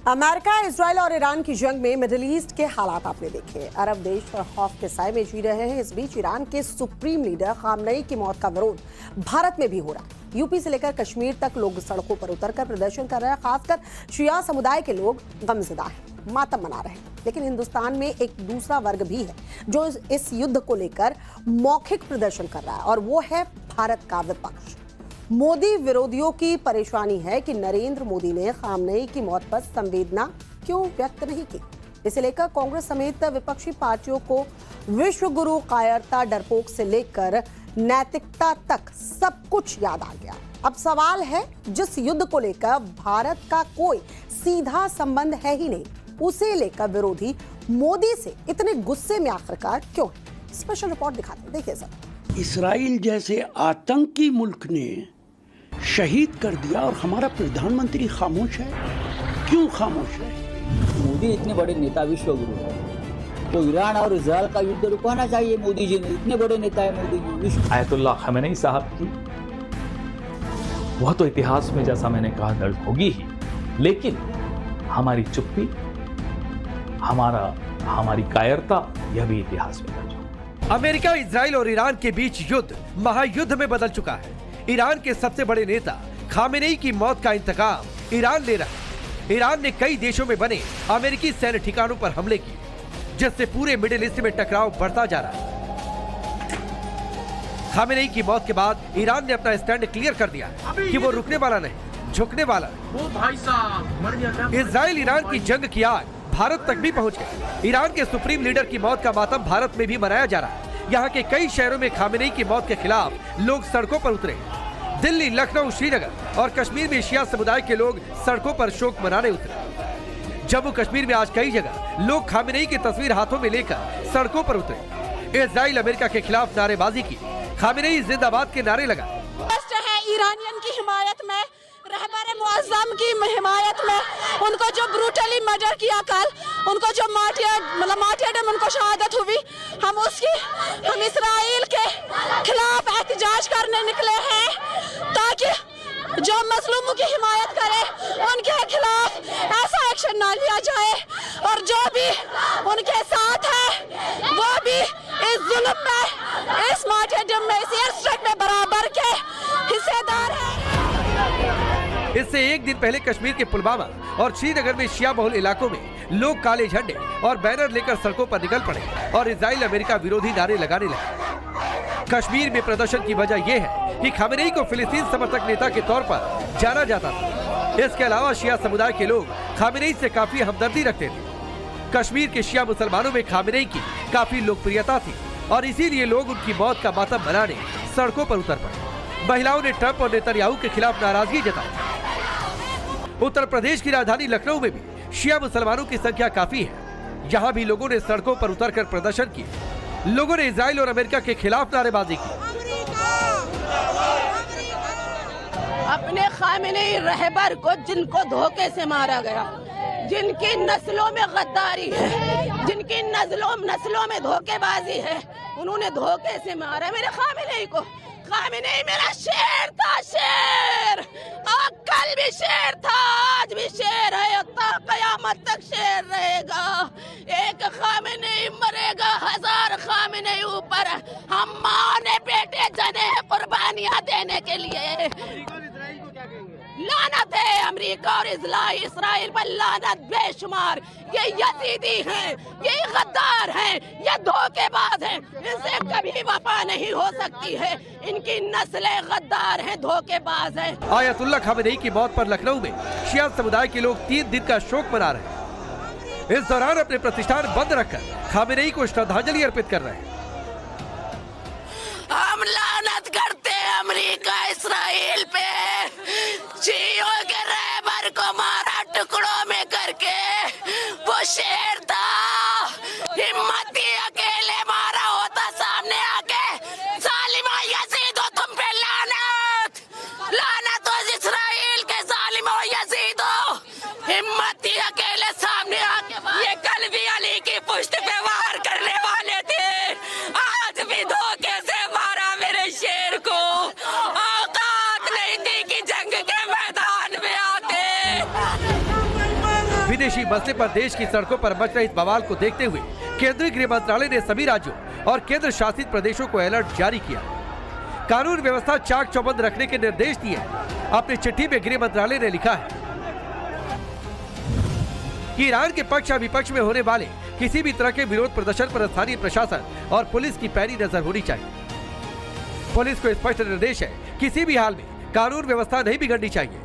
America, Israel और Iran की जंग में मिडिल ईस्ट के हालात आपने देखे। अरब देश खौफ के साए में जी रहे हैं। इस बीच ईरान के सुप्रीम लीडर खामनेई की मौत का विरोध भारत में भी हो रहा है। यूपी से लेकर कश्मीर तक लोग सड़कों पर उतरकर प्रदर्शन कर रहे हैं। खासकर शिया समुदाय के लोग गमज़दा हैं, मातम मना रहे हैं। लेकिन हिंदुस्तान में एक दूसरा वर्ग भी है जो इस युद्ध को लेकर मौखिक प्रदर्शन कर रहा है, और वो है भारत का विपक्ष। मोदी विरोधियों की परेशानी है कि नरेंद्र मोदी ने खामनेई की मौत पर संवेदना क्यों व्यक्त नहीं की। इसे लेकर कांग्रेस समेत विपक्षी पार्टियों को विश्व गुरु कायरता, डरपोक से लेकर नैतिकता तक सब कुछ याद आ गया। अब सवाल है, जिस युद्ध को लेकर भारत का कोई सीधा संबंध है ही नहीं, उसे लेकर विरोधी मोदी से इतने गुस्से में आखिरकार क्यों है? स्पेशल रिपोर्ट दिखाते हैं, देखिए सर। इसराइल जैसे आतंकी मुल्क ने शहीद कर दिया और हमारा प्रधानमंत्री खामोश है। क्यों खामोश है? मोदी इतने बड़े नेता, विश्व गुरु है, तो ईरान और इजराइल का युद्ध रुकवाना चाहिए। मोदी जी ने, इतने बड़े नेता है मोदी जी। आयतुल्लाह खमेनी साहब की वह तो इतिहास में, जैसा मैंने कहा, दर्ज होगी ही, लेकिन हमारी चुप्पी, हमारी कायरता, यह भी इतिहास में दर्ज होगी। अमेरिका, इजराइल और ईरान के बीच युद्ध महायुद्ध में बदल चुका है। ईरान के सबसे बड़े नेता खामेनेई की मौत का इंतकाम ईरान ले रहा है। ईरान ने कई देशों में बने अमेरिकी सैन्य ठिकानों पर हमले किए, जिससे पूरे मिडिल ईस्ट में टकराव बढ़ता जा रहा है। खामेनेई की मौत के बाद ईरान ने अपना स्टैंड क्लियर कर दिया कि वो रुकने वाला नहीं, झुकने वाला नहीं। इजराइल ईरान की जंग की आग भारत तक भी पहुंच गई। ईरान के सुप्रीम लीडर की मौत का मातम भारत में भी मनाया जा रहा है। यहाँ के कई शहरों में खामेनेई की मौत के खिलाफ लोग सड़कों पर उतरे। दिल्ली, लखनऊ, श्रीनगर और कश्मीर में शिया समुदाय के लोग सड़कों पर शोक मनाने उतरे। जम्मू कश्मीर में आज कई जगह लोग खामेनेई की तस्वीर हाथों में लेकर सड़कों पर उतरे। इजराइल अमेरिका के खिलाफ नारेबाजी की, खामेनेई जिंदाबाद के नारे लगाए। ईरानियन की हिमायत में, रहबर मुअज़्ज़म की हिमायत में, उनको जो ब्रूटली मर्डर किया कल, उनको जो मार्टियरडम उनको शहादत हुई, हम इसराइल के खिलाफ एहतजाज करने निकले हैं ताकि जो मजलूमों की हिमायत करे उनके खिलाफ ऐसा एक्शन ना लिया जाए, और जो भी उनके साथ है वो भी इस जुल्म में, इस मार्टियरडम में, इस एयर स्ट्राइक में बराबर के हिस्सेदार है। इससे एक दिन पहले कश्मीर के पुलवामा और श्रीनगर में शिया बहुल इलाकों में लोग काले झंडे और बैनर लेकर सड़कों पर निकल पड़े और इजराइल अमेरिका विरोधी नारे लगाने लगे। कश्मीर में प्रदर्शन की वजह यह है कि खामेनेई को फिलिस्तीन समर्थक नेता के तौर पर जाना जाता था। इसके अलावा शिया समुदाय के लोग खामेनेई से काफी हमदर्दी रखते थे। कश्मीर के शिया मुसलमानों में खामेनेई की काफी लोकप्रियता थी और इसीलिए लोग उनकी मौत का मातम मनाने सड़कों पर उतर पड़े। महिलाओं ने ट्रंप और नेतन्याहू के खिलाफ नाराजगी जताई। उत्तर प्रदेश की राजधानी लखनऊ में भी शिया मुसलमानों की संख्या काफी है। यहाँ भी लोगों ने सड़कों पर उतरकर प्रदर्शन किए। लोगों ने इजराइल और अमेरिका के खिलाफ नारेबाजी की। अपने खामेनेई रहबर को, जिनको धोखे से मारा गया, जिनकी नस्लों में गद्दारी है, जिनकी नस्लों में धोखेबाजी है, उन्होंने धोखे से मारा मेरे खामेनेई को। खामेनेई मेरा शेर था, शेर, और कल भी शेर था, आज भी शेर है, क़यामत तक शेर रहेगा। एक खामेनेई मरेगा, 1000 खामेनेई ऊपर। हम माँ ने बेटे जने हैं कुर्बानियां देने के लिए। लानत है अमेरिका और इसराइल पर, लानत बेशुमार। ये यजीदी हैं, ये गद्दार हैं, ये धोखेबाज हैं, इनसे कभी वफा नहीं हो सकती है। इनकी नस्लें गद्दार हैं, धोखेबाज हैं। आयतुल्लाह खामेनेई की मौत पर लखनऊ में शिया समुदाय के लोग 3 दिन का शोक मना रहे हैं। इस दौरान अपने प्रतिष्ठान बंद रखकर खामेनेई को श्रद्धांजलि अर्पित कर रहे हैं। हम लानत करते हैं अमेरिका, इसराइल पे। जियो के रहबर को मारा टुकड़ों में करके, वो शेर था, हिम्मती अकेले मारा होता सामने आके। जालिमा यजीदो, तुम पे लानत, लानत हो इसराइल के जालिमो यजीदो। हिम्मती अकेले सामने आके, ये कल भी अली की पुष्ट पे वार करने वाले थे, आज भी धोखे से मारा मेरे शेर को। औकात नहीं थी कि जंग के मैदान में आते। विदेशी मसले पर देश की सड़कों पर मच रहे इस बवाल को देखते हुए केंद्रीय गृह मंत्रालय ने सभी राज्यों और केंद्र शासित प्रदेशों को अलर्ट जारी किया। कानून व्यवस्था चाक चौबंद रखने के निर्देश दिए। अपनी चिट्ठी में गृह मंत्रालय ने लिखा है कि ईरान के पक्ष या विपक्ष में होने वाले किसी भी तरह के विरोध प्रदर्शन पर स्थानीय प्रशासन और पुलिस की पैनी नजर होनी चाहिए। पुलिस को स्पष्ट निर्देश है, किसी भी हाल में कानून व्यवस्था नहीं बिगड़नी चाहिए।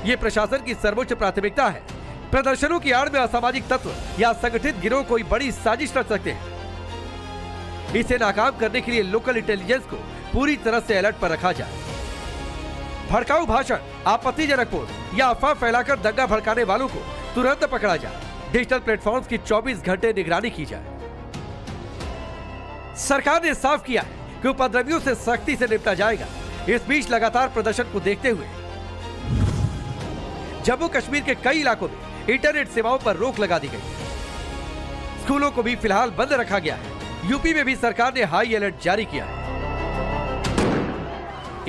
ये प्रशासन की सर्वोच्च प्राथमिकता है। प्रदर्शनों की आड़ में असामाजिक तत्व या संगठित गिरोह कोई बड़ी साजिश रच सकते हैं। इसे नाकाम करने के लिए लोकल इंटेलिजेंस को पूरी तरह से अलर्ट पर रखा जाए। भड़काऊ भाषण, आपत्तिजनक पोस्ट या अफवाह फैलाकर दंगा भड़काने वालों को तुरंत पकड़ा जाए। डिजिटल प्लेटफॉर्म्स की 24 घंटे निगरानी की जाए। सरकार ने साफ किया है कि उपद्रवियों से सख्ती से निपटा जाएगा। इस बीच लगातार प्रदर्शन को देखते हुए जम्मू कश्मीर के कई इलाकों में इंटरनेट सेवाओं पर रोक लगा दी गई। स्कूलों को भी फिलहाल बंद रखा गया है। यूपी में भी सरकार ने हाई अलर्ट जारी किया है।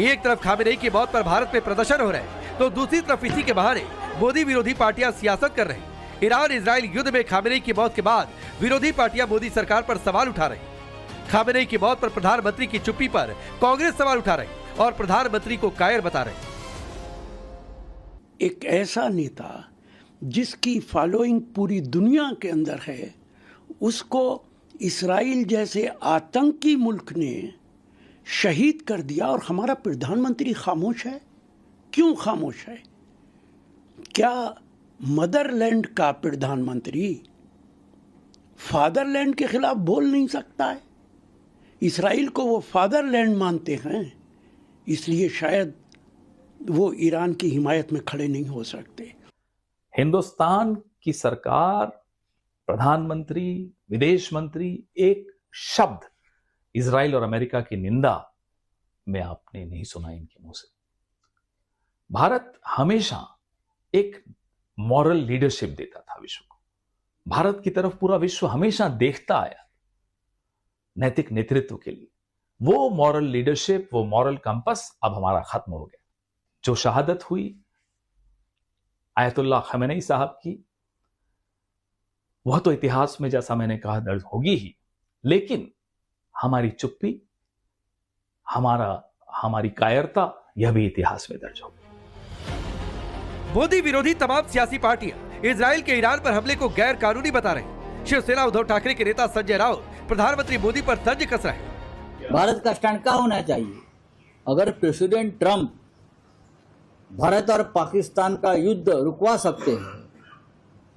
एक तरफ खामेनेई की मौत पर भारत में प्रदर्शन हो रहे हैं, तो दूसरी तरफ इसी के बहाने मोदी विरोधी पार्टियां सियासत कर रही हैं। ईरान इजराइल युद्ध में खामेनेई की मौत के बाद विरोधी पार्टियां मोदी सरकार पर सवाल उठा रही। खामेनेई की मौत पर प्रधानमंत्री की चुप्पी पर कांग्रेस सवाल उठा रही और प्रधानमंत्री को कायर बता रही। एक ऐसा नेता जिसकी फॉलोइंग पूरी दुनिया के अंदर है, उसको इस्राइल जैसे आतंकी मुल्क ने शहीद कर दिया और हमारा प्रधानमंत्री खामोश है। क्यों खामोश है? क्या मदरलैंड का प्रधानमंत्री फादरलैंड के खिलाफ बोल नहीं सकता है? इस्राइल को वो फादरलैंड मानते हैं, इसलिए शायद वो ईरान की हिमायत में खड़े नहीं हो सकते। हिंदुस्तान की सरकार, प्रधानमंत्री, विदेश मंत्री एक शब्द इजराइल और अमेरिका की निंदा में आपने नहीं सुना इनके मुंह से। भारत हमेशा एक मॉरल लीडरशिप देता था विश्व को। भारत की तरफ पूरा विश्व हमेशा देखता आया नैतिक नेतृत्व के लिए। वो मॉरल लीडरशिप, वो मॉरल कंपस अब हमारा खत्म हो गया। जो शहादत हुई आयतुल्लाह खमेनी साहब की, वह तो इतिहास में जैसा मैंने कहा दर्ज होगी ही, लेकिन हमारी चुप्पी, हमारी कायरता, यह भी इतिहास में दर्ज होगी। मोदी विरोधी तमाम सियासी पार्टियां इजराइल के ईरान पर हमले को गैर कानूनी बता रहे। शिवसेना उद्धव ठाकरे के नेता संजय राउत प्रधानमंत्री मोदी पर तंज कस रहे। भारत का स्टैंड क्या होना चाहिए? अगर प्रेसिडेंट ट्रंप भारत और पाकिस्तान का युद्ध रुकवा सकते हैं,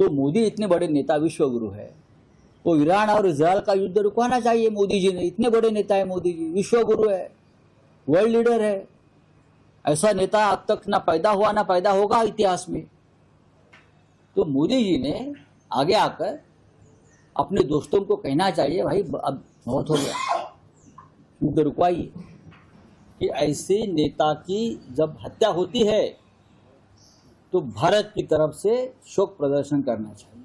तो मोदी इतने बड़े नेता, विश्व गुरु है, तो ईरान और इजराइल का युद्ध रुकवाना चाहिए। मोदी जी ने, इतने बड़े नेता है मोदी जी, विश्व गुरु है, वर्ल्ड लीडर है। ऐसा नेता अब तक ना पैदा हुआ ना पैदा होगा इतिहास में। तो मोदी जी ने आगे आकर अपने दोस्तों को कहना चाहिए, भाई अब बहुत हो गया, युद्ध रुकवाइए। कि ऐसे नेता की जब हत्या होती है तो भारत की तरफ से शोक प्रदर्शन करना चाहिए,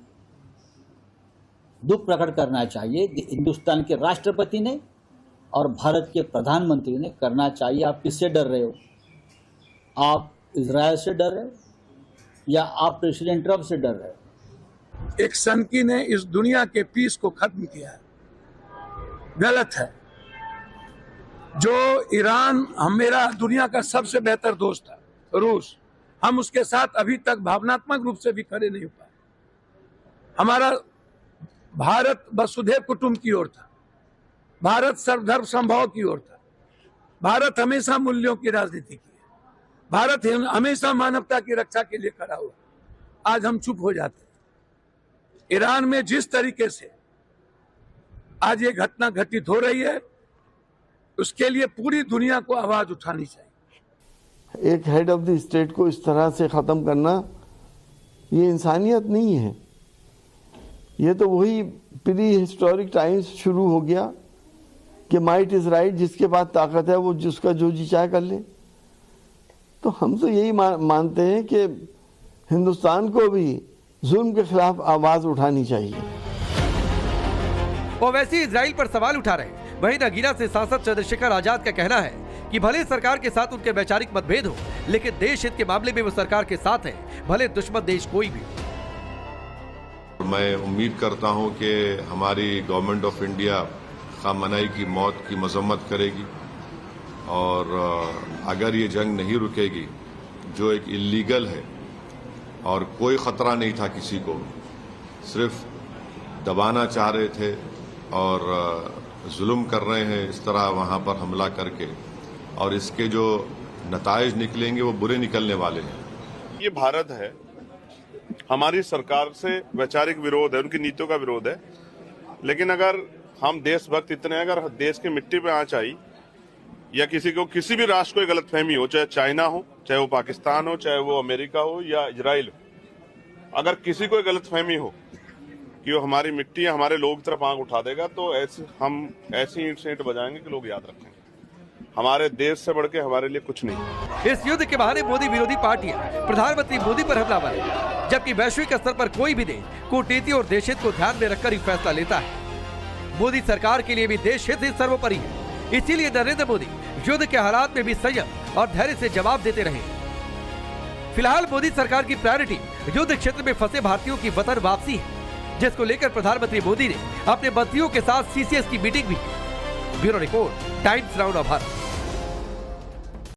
दुख प्रकट करना चाहिए। हिंदुस्तान के राष्ट्रपति ने और भारत के प्रधानमंत्री ने करना चाहिए। आप किससे डर रहे हो? आप इजराइल से डर रहे हो या आप प्रेसिडेंट ट्रंप से डर रहे हो? एक सनकी ने इस दुनिया के पीस को खत्म किया है, गलत है। जो ईरान मेरा दुनिया का सबसे बेहतर दोस्त था, रूस, हम उसके साथ अभी तक भावनात्मक रूप से भी खड़े नहीं हो पाए। हमारा भारत वसुधैव कुटुंब की ओर था, भारत सर्वधर्म समभाव की ओर था, भारत हमेशा मूल्यों की राजनीति की है, भारत हमेशा मानवता की रक्षा के लिए खड़ा हुआ। आज हम चुप हो जाते हैं। ईरान में जिस तरीके से आज ये घटना घटित हो रही है, उसके लिए पूरी दुनिया को आवाज उठानी चाहिए। एक हेड ऑफ द स्टेट को इस तरह से खत्म करना, ये इंसानियत नहीं है। ये तो वही प्री हिस्टोरिक टाइम्स शुरू हो गया कि माइट इज राइट, जिसके पास ताकत है वो जिसका जो जी चाहे कर ले। तो हम तो यही मानते हैं कि हिंदुस्तान को भी जुल्म के खिलाफ आवाज उठानी चाहिए। वो वैसे इजराइल पर सवाल उठा रहे। वहीं नगीना से सांसद चंद्रशेखर आजाद का कहना है कि भले सरकार के साथ उनके वैचारिक मतभेद हो, लेकिन देश हित के मामले में वो सरकार के साथ है, भले दुश्मन देश कोई भी। मैं उम्मीद करता हूं कि हमारी गवर्नमेंट ऑफ इंडिया खामनेई की मौत की मजम्मत करेगी और अगर ये जंग नहीं रुकेगी, जो एक इलीगल है और कोई खतरा नहीं था किसी को, सिर्फ दबाना चाह रहे थे और जुल्म कर रहे हैं इस तरह वहां पर हमला करके, और इसके जो नताइज निकलेंगे वो बुरे निकलने वाले हैं। ये भारत है, हमारी सरकार से वैचारिक विरोध है, उनकी नीतियों का विरोध है, लेकिन अगर हम देशभक्त इतने, अगर देश की मिट्टी पे आंच आई या किसी को किसी भी राष्ट्र को गलतफहमी हो, चाहे चाइना हो, चाहे वो पाकिस्तान हो, चाहे वो अमेरिका हो या इजराइल हो, अगर किसी को गलतफहमी हो कि वो हमारी मिट्टी या हमारे लोग की तरफ आंख उठा देगा, तो हम ऐसी ईंट से ईंट बजाएंगे कि लोग याद रखेंगे। हमारे देश से बढ़ के हमारे लिए कुछ नहीं। इस युद्ध के बहाने मोदी विरोधी पार्टियां प्रधानमंत्री मोदी पर हमलावर है, जबकि वैश्विक स्तर पर कोई भी देश कूटनीति और देश हित को ध्यान में रखकर ही फैसला लेता है। मोदी सरकार के लिए भी देश हित ही सर्वोपरि है, इसीलिए नरेंद्र मोदी युद्ध के हालात में भी संयम और धैर्य से जवाब देते रहे। फिलहाल मोदी सरकार की प्रायोरिटी युद्ध क्षेत्र में फंसे भारतीयों की वतन वापसी है, जिसको लेकर प्रधानमंत्री मोदी ने अपने मंत्रियों के साथ सीसीएस की मीटिंग भी की। Bureau report, times now Bharat.